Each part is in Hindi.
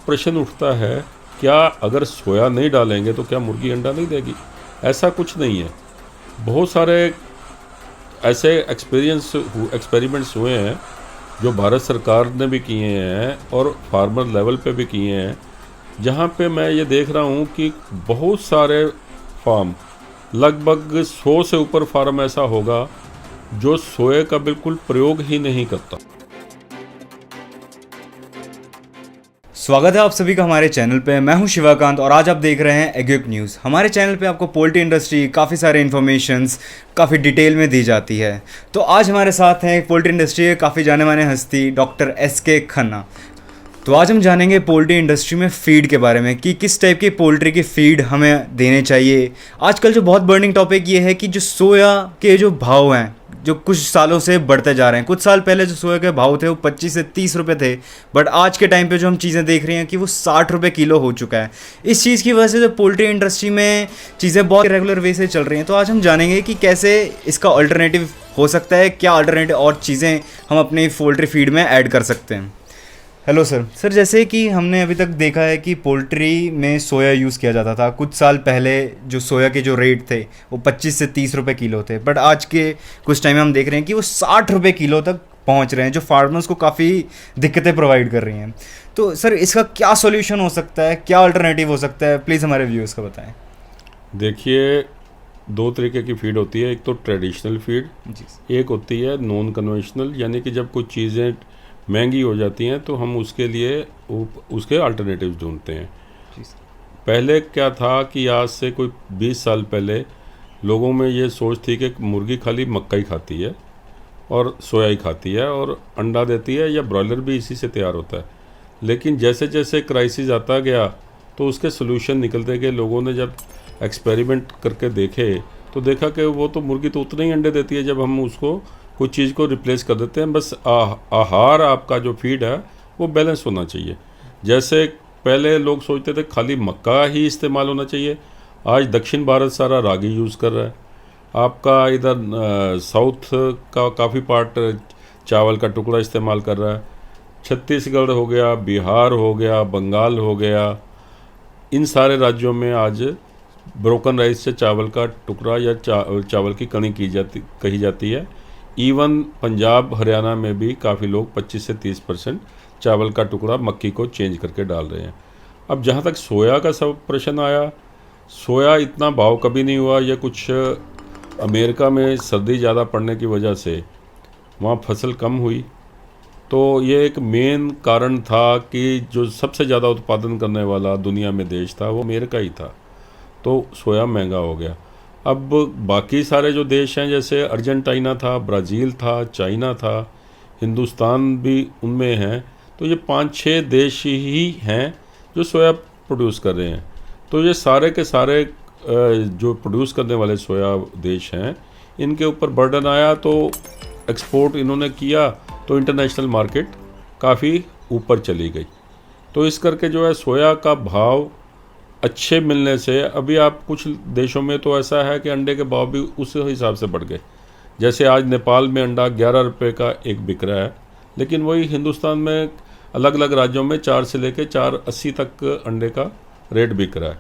प्रश्न उठता है, क्या अगर सोया नहीं डालेंगे तो क्या मुर्गी अंडा नहीं देगी? ऐसा कुछ नहीं है। बहुत सारे ऐसे एक्सपेरिमेंट्स हुए हैं जो भारत सरकार ने भी किए हैं और फार्मर लेवल पे भी किए हैं, जहाँ पे मैं ये देख रहा हूँ कि बहुत सारे फार्म, लगभग 100 से ऊपर फार्म ऐसा होगा जो सोए का बिल्कुल प्रयोग ही नहीं करता। स्वागत है आप सभी का हमारे चैनल पे। मैं हूं शिवाकांत और आज आप देख रहे हैं एग्रीक न्यूज़। हमारे चैनल पे आपको पोल्ट्री इंडस्ट्री काफ़ी सारे इन्फॉर्मेशंस काफ़ी डिटेल में दी जाती है। तो आज हमारे साथ हैं पोल्ट्री इंडस्ट्री के काफ़ी जाने माने हस्ती डॉक्टर SK खन्ना। तो आज हम जानेंगे पोल्ट्री इंडस्ट्री में फीड के बारे में कि किस टाइप की पोल्ट्री की फीड हमें देने चाहिए। आजकल जो बहुत बर्निंग टॉपिक ये है कि जो सोया के जो भाव हैं जो कुछ सालों से बढ़ते जा रहे हैं। कुछ साल पहले जो सोया के भाव थे वो 25 से 30 रुपए थे, बट आज के टाइम पे जो हम चीज़ें देख रहे हैं कि वो 60 रुपए किलो हो चुका है। इस चीज़ की वजह से जो पोल्ट्री इंडस्ट्री में चीज़ें बहुत रेगुलर वे से चल रही हैं। तो आज हम जानेंगे कि कैसे इसका अल्टरनेटिव हो सकता है, क्या अल्टरनेटिव और चीज़ें हम अपनी पोल्ट्री फीड में ऐड कर सकते हैं। हेलो सर, जैसे कि हमने अभी तक देखा है कि पोल्ट्री में सोया यूज़ किया जाता था। कुछ साल पहले जो सोया के जो रेट थे वो 25 से 30 रुपए किलो थे, बट आज के कुछ टाइम में हम देख रहे हैं कि वो 60 रुपए किलो तक पहुंच रहे हैं, जो फार्मर्स को काफ़ी दिक्कतें प्रोवाइड कर रही हैं। तो सर, इसका क्या सोल्यूशन हो सकता है, क्या अल्टरनेटिव हो सकता है, प्लीज़ हमारे व्यूअर्स को बताएँ। देखिए, दो तरीके की फीड होती है। एक तो ट्रेडिशनल फीड, एक होती है नॉन कन्वेंशनल, यानी कि जब कुछ चीज़ें महंगी हो जाती हैं तो हम उसके लिए उसके अल्टरनेटिव ढूंढते हैं। पहले क्या था कि आज से कोई 20 साल पहले लोगों में ये सोच थी कि मुर्गी खाली मक्का ही खाती है और सोया ही खाती है और अंडा देती है, या ब्रॉयलर भी इसी से तैयार होता है। लेकिन जैसे जैसे क्राइसिस आता गया तो उसके सोल्यूशन निकलते गए। लोगों ने जब एक्सपेरिमेंट करके देखे तो देखा कि वो तो मुर्गी तो उतने ही अंडे देती है जब हम उसको कुछ चीज़ को रिप्लेस कर देते हैं। बस आहार आपका जो फीड है वो बैलेंस होना चाहिए। जैसे पहले लोग सोचते थे खाली मक्का ही इस्तेमाल होना चाहिए, आज दक्षिण भारत सारा रागी यूज़ कर रहा है। आपका इधर साउथ का काफ़ी पार्ट चावल का टुकड़ा इस्तेमाल कर रहा है। छत्तीसगढ़ हो गया, बिहार हो गया, बंगाल हो गया, इन सारे राज्यों में आज ब्रोकन राइस से चावल का टुकड़ा या चावल की कणी कही जाती है। इवन पंजाब हरियाणा में भी काफ़ी लोग 25 से 30% चावल का टुकड़ा मक्की को चेंज करके डाल रहे हैं। अब जहाँ तक सोया का सब प्रश्न आया, सोया इतना भाव कभी नहीं हुआ। ये कुछ अमेरिका में सर्दी ज़्यादा पड़ने की वजह से वहाँ फसल कम हुई, तो ये एक मेन कारण था कि जो सबसे ज़्यादा उत्पादन करने वाला दुनिया में देश था वो अमेरिका ही था, तो सोया महंगा हो गया। अब बाकी सारे जो देश हैं, जैसे अर्जेंटीना था, ब्राज़ील था, चाइना था, हिंदुस्तान भी उनमें हैं, तो ये 5-6 देश ही हैं जो सोया प्रोड्यूस कर रहे हैं। तो ये सारे के सारे जो प्रोड्यूस करने वाले सोया देश हैं, इनके ऊपर बर्डन आया तो एक्सपोर्ट इन्होंने किया तो इंटरनेशनल मार्केट काफ़ी ऊपर चली गई। तो इस करके जो है सोया का भाव अच्छे मिलने से अभी आप कुछ देशों में तो ऐसा है कि अंडे के भाव भी उस हिसाब से बढ़ गए। जैसे आज नेपाल में अंडा 11 रुपये का एक बिक रहा है, लेकिन वही हिंदुस्तान में अलग अलग राज्यों में 4 से लेकर 4.80 तक अंडे का रेट बिक रहा है।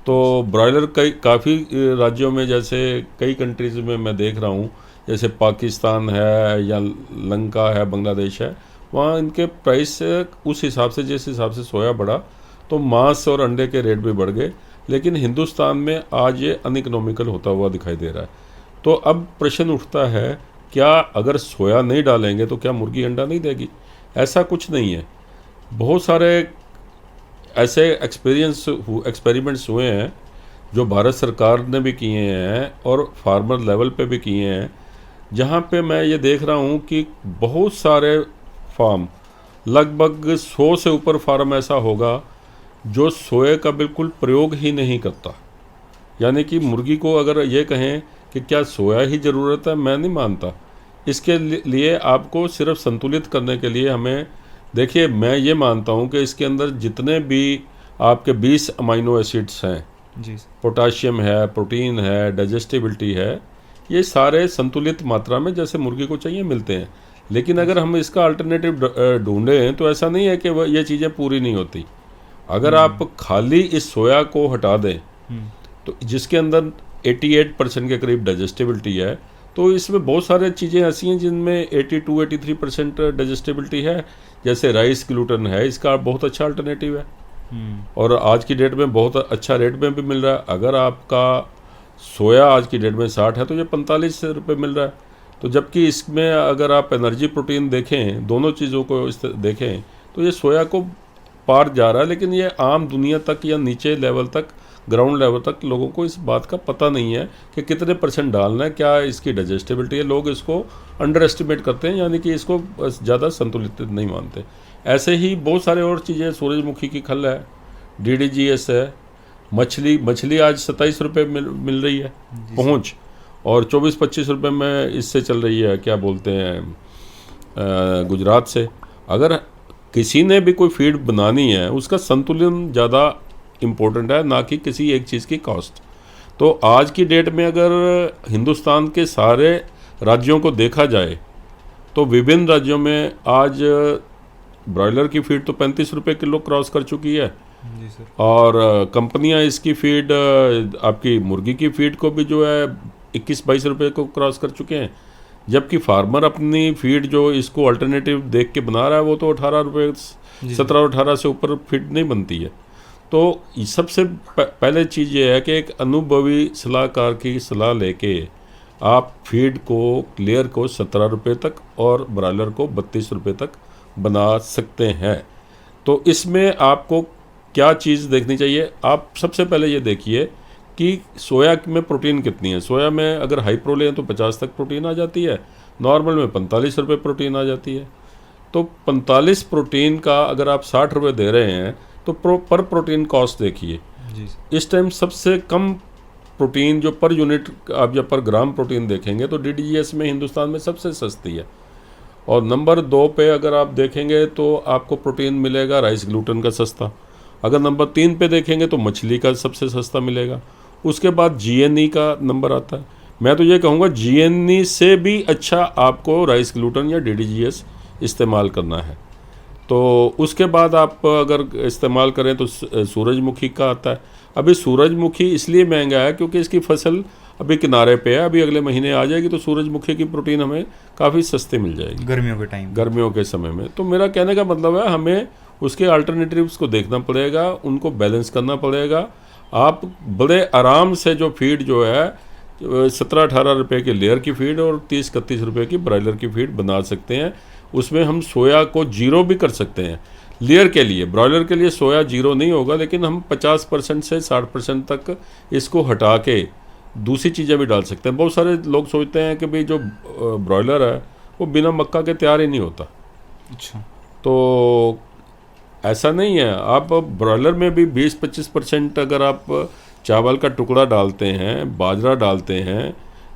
तो ब्रॉयलर काफ़ी राज्यों में, जैसे कई कंट्रीज़ में मैं देख रहा हूँ, जैसे पाकिस्तान है या लंका है, बांग्लादेश है, वहाँ इनके प्राइस उस हिसाब से, जिस हिसाब से सोया बढ़ा तो मांस और अंडे के रेट भी बढ़ गए। लेकिन हिंदुस्तान में आज ये अनइकोनॉमिकल होता हुआ दिखाई दे रहा है। तो अब प्रश्न उठता है, क्या अगर सोया नहीं डालेंगे तो क्या मुर्गी अंडा नहीं देगी? ऐसा कुछ नहीं है। बहुत सारे ऐसे एक्सपेरिमेंट्स हुए हैं जो भारत सरकार ने भी किए हैं और फार्मर लेवल पे भी किए हैं, जहाँ पे मैं ये देख रहा हूँ कि बहुत सारे फार्म, लगभग 100 से ऊपर फार्म ऐसा होगा जो सोए का बिल्कुल प्रयोग ही नहीं करता। यानी कि मुर्गी को अगर ये कहें कि क्या सोया ही ज़रूरत है, मैं नहीं मानता। इसके लिए आपको सिर्फ संतुलित करने के लिए हमें, देखिए, मैं ये मानता हूँ कि इसके अंदर जितने भी आपके 20 अमाइनो एसिड्स हैं जी, पोटाशियम है, प्रोटीन है, डाइजेस्टिबिलिटी है, ये सारे संतुलित मात्रा में जैसे मुर्गी को चाहिए मिलते हैं। लेकिन अगर हम इसका अल्टरनेटिव ढूंढें तो ऐसा नहीं है कि ये चीज़ें पूरी नहीं होती। अगर आप खाली इस सोया को हटा दें तो जिसके अंदर 88% के करीब डाइजेस्टिबिलिटी है, तो इसमें बहुत सारे चीज़ें ऐसी हैं जिनमें 82-83% डाइजेस्टिबिलिटी है। जैसे राइस ग्लूटेन है, इसका बहुत अच्छा अल्टरनेटिव है और आज की डेट में बहुत अच्छा रेट में भी मिल रहा है। अगर आपका सोया आज की डेट में 60 है तो ये 45 रुपये मिल रहा है। तो जबकि इसमें अगर आप एनर्जी प्रोटीन देखें, दोनों चीज़ों को देखें तो ये सोया को पार जा रहा है, लेकिन ये आम दुनिया तक या नीचे लेवल तक, ग्राउंड लेवल तक लोगों को इस बात का पता नहीं है कि कितने % डालना है, क्या इसकी डाइजेस्टिबिलिटी है। लोग इसको अंडर एस्टिमेट करते हैं, यानी कि इसको ज़्यादा संतुलित नहीं मानते। ऐसे ही बहुत सारे और चीज़ें, सूरजमुखी की खल है, DDGS है, मछली आज 27 रुपये मिल रही है पहुँच, और 24-25 रुपये में इससे चल रही है, क्या बोलते हैं, गुजरात से। अगर किसी ने भी कोई फीड बनानी है, उसका संतुलन ज़्यादा इम्पोर्टेंट है, ना कि किसी एक चीज़ की कॉस्ट। तो आज की डेट में अगर हिंदुस्तान के सारे राज्यों को देखा जाए तो विभिन्न राज्यों में आज ब्रॉयलर की फीड तो 35 रुपये किलो क्रॉस कर चुकी है जी सर। और कंपनियां इसकी फीड, आपकी मुर्गी की फीड को भी जो है 21-22 रुपये को क्रॉस कर चुके हैं। जबकि फार्मर अपनी फीड जो इसको अल्टरनेटिव देख के बना रहा है वो तो 18 रुपये, 17-18 से ऊपर फीड नहीं बनती है। तो सबसे पहले चीज़ ये है कि एक अनुभवी सलाहकार की सलाह लेके आप फीड को, लेयर को 17 रुपये तक और ब्रॉयलर को 32 रुपये तक बना सकते हैं। तो इसमें आपको क्या चीज़ देखनी चाहिए? आप सबसे पहले ये देखिए कि सोया में प्रोटीन कितनी है। सोया में अगर हाई प्रो लें तो 50 तक प्रोटीन आ जाती है, नॉर्मल में 45 रुपये प्रोटीन आ जाती है। तो 45 प्रोटीन का अगर आप 60 रुपये दे रहे हैं तो पर प्रोटीन कॉस्ट देखिए। इस टाइम सबसे कम प्रोटीन जो पर यूनिट आप जब पर ग्राम प्रोटीन देखेंगे तो DDGS में हिंदुस्तान में सबसे सस्ती है। और नंबर 2 पे अगर आप देखेंगे तो आपको प्रोटीन मिलेगा राइस ग्लूटेन का सस्ता। अगर नंबर 3 पे देखेंगे तो मछली का सबसे सस्ता मिलेगा। उसके बाद GNE का नंबर आता है। मैं तो ये कहूँगा GNE से भी अच्छा आपको राइस ग्लूटेन या DDGS इस्तेमाल करना है। तो उसके बाद आप अगर इस्तेमाल करें तो सूरजमुखी का आता है। अभी सूरजमुखी इसलिए महंगा है क्योंकि इसकी फसल अभी किनारे पे है, अभी अगले महीने आ जाएगी तो सूरजमुखी की प्रोटीन हमें काफ़ी सस्ती मिल जाएगी गर्मियों के समय में। तो मेरा कहने का मतलब है हमें उसके अल्टरनेटिव्स को देखना पड़ेगा, उनको बैलेंस करना पड़ेगा। आप बड़े आराम से जो फीड जो है 17-18 रुपये की लेयर की फीड और 30-31 रुपये की ब्रॉयलर की फीड बना सकते हैं। उसमें हम सोया को 0 भी कर सकते हैं लेयर के लिए। ब्रॉयलर के लिए सोया 0 नहीं होगा, लेकिन हम 50% से 60% तक इसको हटा के दूसरी चीज़ें भी डाल सकते हैं। बहुत सारे लोग सोचते हैं कि भाई जो ब्रॉयलर है वो बिना मक्का के तैयार ही नहीं होता। अच्छा, तो ऐसा नहीं है। आप ब्रॉयलर में भी 20-25% अगर आप चावल का टुकड़ा डालते हैं, बाजरा डालते हैं,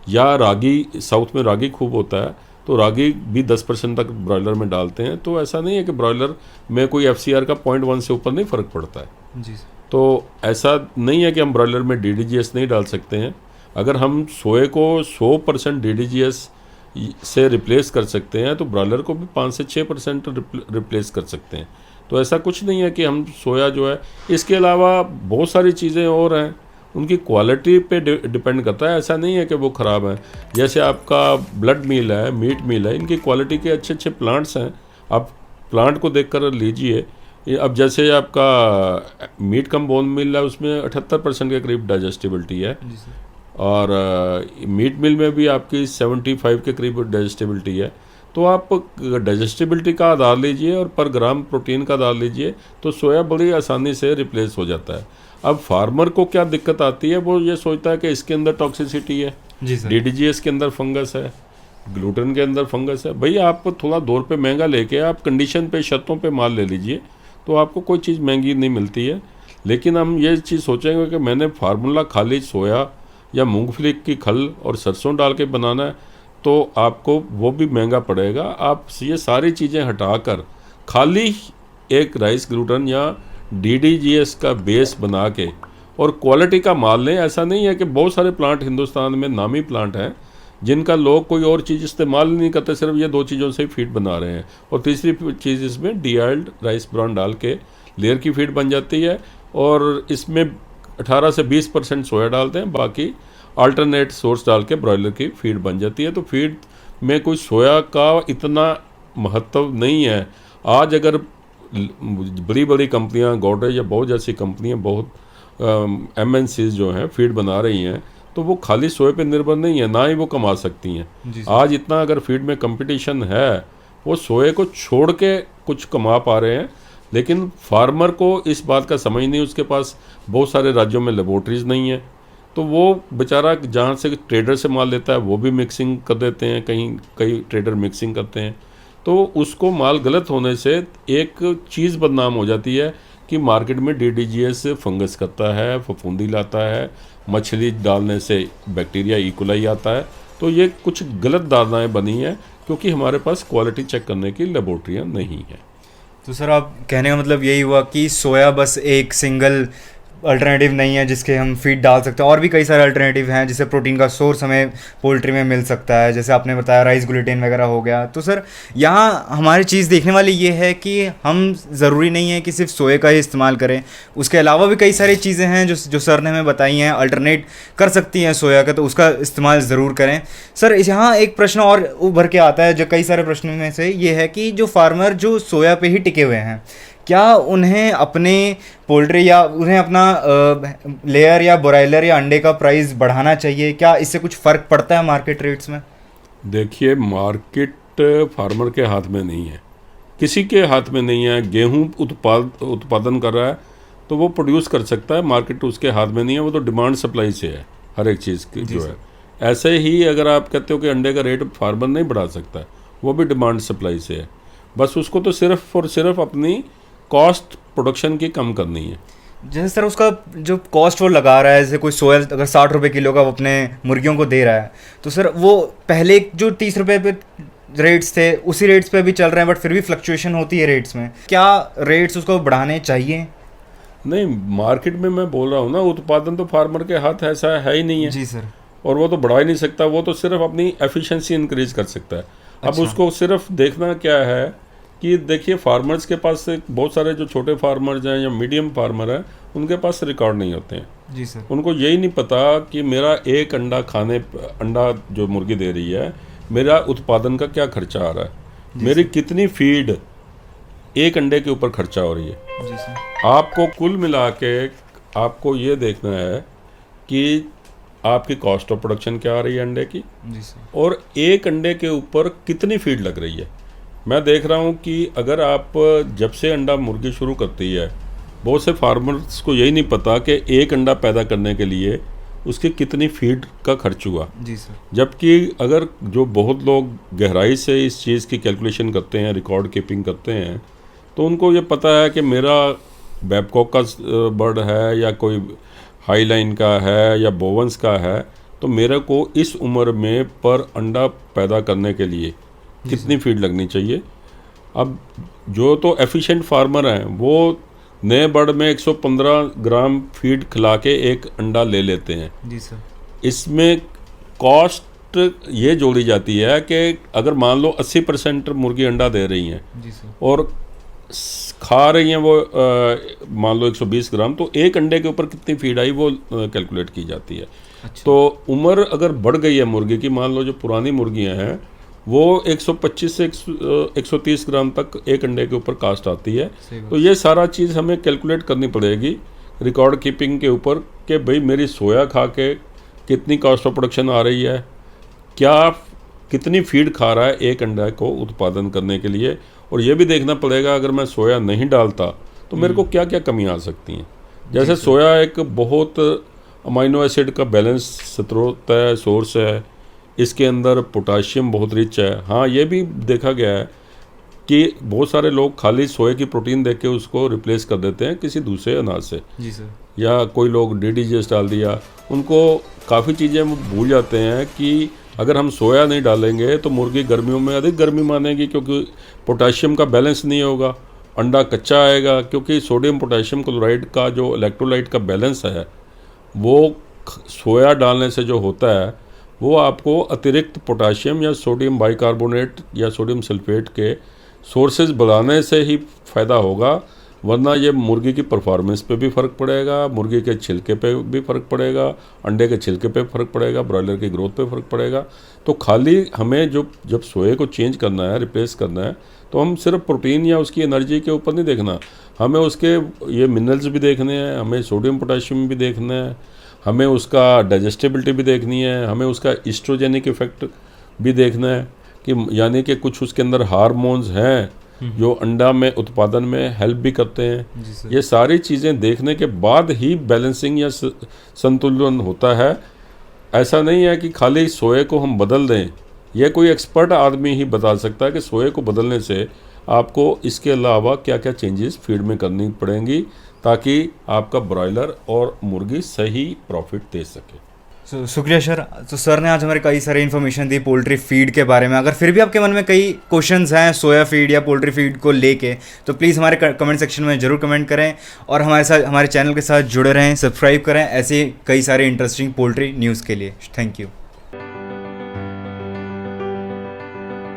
या रागी, साउथ में रागी खूब होता है तो रागी भी 10% तक ब्रॉयलर में डालते हैं। तो ऐसा नहीं है कि ब्रॉयलर में कोई FCR का 0.1 से ऊपर नहीं फ़र्क पड़ता है जी। तो ऐसा नहीं है कि हम ब्रॉयलर में DDGS नहीं डाल सकते हैं। अगर हम सोए को 100% DDGS से रिप्लेस कर सकते हैं तो ब्रॉयलर को भी 5 से 6% रिप्लेस कर सकते हैं। तो ऐसा कुछ नहीं है कि हम सोया जो है, इसके अलावा बहुत सारी चीज़ें और हैं, उनकी क्वालिटी पे डिपेंड करता है। ऐसा नहीं है कि वो ख़राब है। जैसे आपका ब्लड मील है, मीट मील है, इनकी क्वालिटी के अच्छे अच्छे प्लांट्स हैं, आप प्लांट को देख कर लीजिए। अब जैसे आपका मीट कम बोन मिल है, उसमें 78% के करीब डाइजेस्टिबिलिटी है और मीट मिल में भी आपकी 75 के करीब डाइजेस्टिबिलिटी है। तो आप डाइजेस्टिबिलिटी का आधार लीजिए और पर ग्राम प्रोटीन का आधार लीजिए तो सोया बड़ी आसानी से रिप्लेस हो जाता है। अब फार्मर को क्या दिक्कत आती है, वो ये सोचता है कि इसके अंदर टॉक्सिसिटी है, DDGS के अंदर फंगस है, ग्लूटेन के अंदर फंगस है। भाई आप थोड़ा दौर पे महंगा लेके आप कंडीशन पे, शर्तों पे माल ले लीजिए तो आपको कोई चीज़ महंगी नहीं मिलती है। लेकिन हम ये चीज़ सोचेंगे कि मैंने फार्मूला खाली सोया या मूंगफली की खल और सरसों डाल के बनाना है तो आपको वो भी महंगा पड़ेगा। आप ये सारी चीज़ें हटाकर खाली एक राइस ग्लूटेन या DDGS का बेस बना के और क्वालिटी का माल लें। ऐसा नहीं है कि बहुत सारे प्लांट हिंदुस्तान में नामी प्लांट हैं जिनका लोग कोई और चीज़ इस्तेमाल नहीं करते, सिर्फ ये 2 चीज़ों से ही फीड बना रहे हैं। और तीसरी चीज़ इसमें डीआइल्ड राइस ब्रान डाल के लेयर की फीड बन जाती है, और इसमें 18 से 20% सोया डालते हैं, बाकी अल्टरनेट सोर्स डाल के ब्रॉयलर की फीड बन जाती है। तो फीड में कोई सोया का इतना महत्व नहीं है। आज अगर बड़ी बड़ी कंपनियां, गॉडरेज या बहुत जैसी कंपनियां, बहुत MNCs जो हैं फीड बना रही हैं, तो वो खाली सोए पे निर्भर नहीं है, ना ही वो कमा सकती हैं। आज इतना अगर फीड में कंपटीशन है, वो सोए को छोड़ के कुछ कमा पा रहे हैं, लेकिन फार्मर को इस बात का समझ नहीं, उसके पास बहुत सारे राज्यों में लेबोरेटरीज नहीं है, तो वो बेचारा जहाँ से ट्रेडर से माल लेता है वो भी मिक्सिंग कर देते हैं, कई ट्रेडर मिक्सिंग करते हैं, तो उसको माल गलत होने से एक चीज़ बदनाम हो जाती है कि मार्केट में DDGS फंगस करता है, फफूंदी लाता है, मछली डालने से बैक्टीरिया इकोलाई आता है। तो ये कुछ गलत धारणाएं बनी हैं, क्योंकि हमारे पास क्वालिटी चेक करने की लेबोरेटरियाँ नहीं हैं। तो सर आप कहने का मतलब यही हुआ कि सोया बस एक सिंगल अल्टरनेटिव नहीं है जिसके हम फीड डाल सकते हैं, और भी कई सारे अल्टरनेटिव हैं जिससे प्रोटीन का सोर्स हमें पोल्ट्री में मिल सकता है, जैसे आपने बताया राइस ग्लूटेन वगैरह हो गया। तो सर यहाँ हमारी चीज़ देखने वाली ये है कि हम ज़रूरी नहीं है कि सिर्फ सोए का ही इस्तेमाल करें, उसके अलावा भी कई सारी चीज़ें हैं जो सर ने हमें बताई हैं अल्टरनेट कर सकती हैं सोया का, तो उसका इस्तेमाल ज़रूर करें। सर यहाँ एक प्रश्न और उभर के आता है, जो कई सारे प्रश्नों में से ये है कि जो फार्मर जो सोया पे ही टिके हुए हैं, क्या उन्हें अपने पोल्ट्री या उन्हें अपना लेयर या ब्रॉयलर या अंडे का प्राइस बढ़ाना चाहिए? क्या इससे कुछ फ़र्क पड़ता है मार्केट रेट्स में? देखिए, मार्केट फार्मर के हाथ में नहीं है, किसी के हाथ में नहीं है। गेहूं उत्पादन कर रहा है तो वो प्रोड्यूस कर सकता है, मार्केट उसके हाथ में नहीं है, वो तो डिमांड सप्लाई से है हर एक चीज़ की जो है। ऐसे ही अगर आप कहते हो कि अंडे का रेट फार्मर नहीं बढ़ा सकता, वो भी डिमांड सप्लाई से है। बस उसको तो सिर्फ और सिर्फ अपनी कॉस्ट प्रोडक्शन की कम करनी है। जैसे सर उसका जो कॉस्ट वो लगा रहा है, जैसे कोई सोया अगर 60 रुपये किलो का अपने मुर्गियों को दे रहा है, तो सर वो पहले जो 30 रुपये पे रेट्स थे उसी रेट्स पे भी चल रहे हैं, बट फिर भी फ्लक्चुएशन होती है रेट्स में। क्या रेट्स उसको बढ़ाने चाहिए? नहीं, मार्केट में मैं बोल रहा हूँ ना, उत्पादन तो फार्मर के हाथ ऐसा है ही नहीं है। जी सर। और वो तो बढ़ा ही नहीं सकता, वो तो सिर्फ अपनी एफिशिएंसी इंक्रीज कर सकता है। अब उसको सिर्फ देखना क्या है कि देखिए, फार्मर्स के पास बहुत सारे जो छोटे फार्मर्स हैं या मीडियम फार्मर हैं, उनके पास रिकॉर्ड नहीं होते हैं। जी सर। उनको यही नहीं पता कि मेरा एक अंडा जो मुर्गी दे रही है, मेरा उत्पादन का क्या खर्चा आ रहा है, मेरी कितनी फीड एक अंडे के ऊपर खर्चा हो रही है। जी सर। आपको कुल मिला के आपको ये देखना है कि आपकी कॉस्ट ऑफ प्रोडक्शन क्या आ रही है अंडे की। जी सर। और एक अंडे के ऊपर कितनी फीड लग रही है। मैं देख रहा हूँ कि अगर आप जब से अंडा मुर्गी शुरू करती है, बहुत से फार्मर्स को यही नहीं पता कि एक अंडा पैदा करने के लिए उसकी कितनी फीड का खर्च हुआ। जी सर। जबकि अगर जो बहुत लोग गहराई से इस चीज़ की कैलकुलेशन करते हैं, रिकॉर्ड कीपिंग करते हैं, तो उनको ये पता है कि मेरा बैबकॉक का बर्ड है या कोई हाई लाइन का है या बोवंस का है, तो मेरे को इस उम्र में पर अंडा पैदा करने के लिए कितनी फीड लगनी चाहिए। अब जो तो एफिशिएंट फार्मर हैं, वो नए बर्ड में 115 ग्राम फीड खिला के एक अंडा ले लेते हैं। जी सर। इसमें कॉस्ट ये जोड़ी जाती है कि अगर मान लो 80% मुर्गी अंडा दे रही हैं। जी सर। और खा रही हैं वो मान लो 120 ग्राम, तो एक अंडे के ऊपर कितनी फीड आई वो कैलकुलेट की जाती है। अच्छा। तो उम्र अगर बढ़ गई है मुर्गी की, मान लो जो पुरानी मुर्गियां हैं वो 125 से 130 ग्राम तक एक अंडे के ऊपर कास्ट आती है। तो ये सारा चीज़ हमें कैलकुलेट करनी पड़ेगी रिकॉर्ड कीपिंग के ऊपर कि भाई मेरी सोया खा के कितनी कॉस्ट ऑफ प्रोडक्शन आ रही है, क्या कितनी फीड खा रहा है एक अंडे को उत्पादन करने के लिए। और ये भी देखना पड़ेगा अगर मैं सोया नहीं डालता तो मेरे को क्या क्या कमियाँ आ सकती हैं। जैसे सोया एक बहुत अमाइनो एसिड का बैलेंस स्रोत है, सोर्स है, इसके अंदर पोटाशियम बहुत रिच है। हाँ, ये भी देखा गया है कि बहुत सारे लोग खाली सोए की प्रोटीन देख के उसको रिप्लेस कर देते हैं किसी दूसरे अनाज से। जी सर। या कोई लोग DDGS डाल दिया, उनको काफ़ी चीज़ें वो भूल जाते हैं कि अगर हम सोया नहीं डालेंगे तो मुर्गी गर्मियों में अधिक गर्मी मानेगी, क्योंकि पोटाशियम का बैलेंस नहीं होगा, अंडा कच्चा आएगा, क्योंकि सोडियम पोटाशियम क्लोराइड का जो इलेक्ट्रोलाइट का बैलेंस है वो सोया डालने से जो होता है वो आपको अतिरिक्त पोटाशियम या सोडियम बाइकार्बोनेट या सोडियम सल्फेट के सोर्सेज बढ़ाने से ही फ़ायदा होगा, वरना ये मुर्गी की परफॉर्मेंस पे भी फ़र्क पड़ेगा, मुर्गी के छिलके पे भी फ़र्क पड़ेगा, अंडे के छिलके पे फ़र्क पड़ेगा, ब्रॉयलर की ग्रोथ पे फ़र्क पड़ेगा। तो खाली हमें जब सोए को चेंज करना है, रिप्लेस करना है, तो हम सिर्फ प्रोटीन या उसकी एनर्जी के ऊपर नहीं देखना, हमें उसके ये मिनरल्स भी देखने हैं, हमें सोडियम पोटाशियम भी देखना है, हमें उसका डाइजेस्टिबिलिटी भी देखनी है, हमें उसका इस्ट्रोजेनिक इफेक्ट भी देखना है कि यानी कि कुछ उसके अंदर हार्मोन्स हैं जो अंडा में उत्पादन में हेल्प भी करते हैं। ये सारी चीज़ें देखने के बाद ही बैलेंसिंग या संतुलन होता है। ऐसा नहीं है कि खाली सोए को हम बदल दें, यह कोई एक्सपर्ट आदमी ही बता सकता है कि सोए को बदलने से आपको इसके अलावा क्या क्या चेंजेस फीड में करनी पड़ेंगी ताकि आपका ब्रॉयलर और मुर्गी सही प्रॉफिट दे सके। शुक्रिया सर। तो सर ने आज हमारे कई सारी इन्फॉर्मेशन दी पोल्ट्री फीड के बारे में। अगर फिर भी आपके मन में कई क्वेश्चंस हैं सोया फीड या पोल्ट्री फीड को लेके, तो प्लीज़ हमारे कमेंट सेक्शन में ज़रूर कमेंट करें और हमारे चैनल के साथ जुड़े रहें, सब्सक्राइब करें ऐसे कई सारे इंटरेस्टिंग पोल्ट्री न्यूज़ के लिए। Thank you.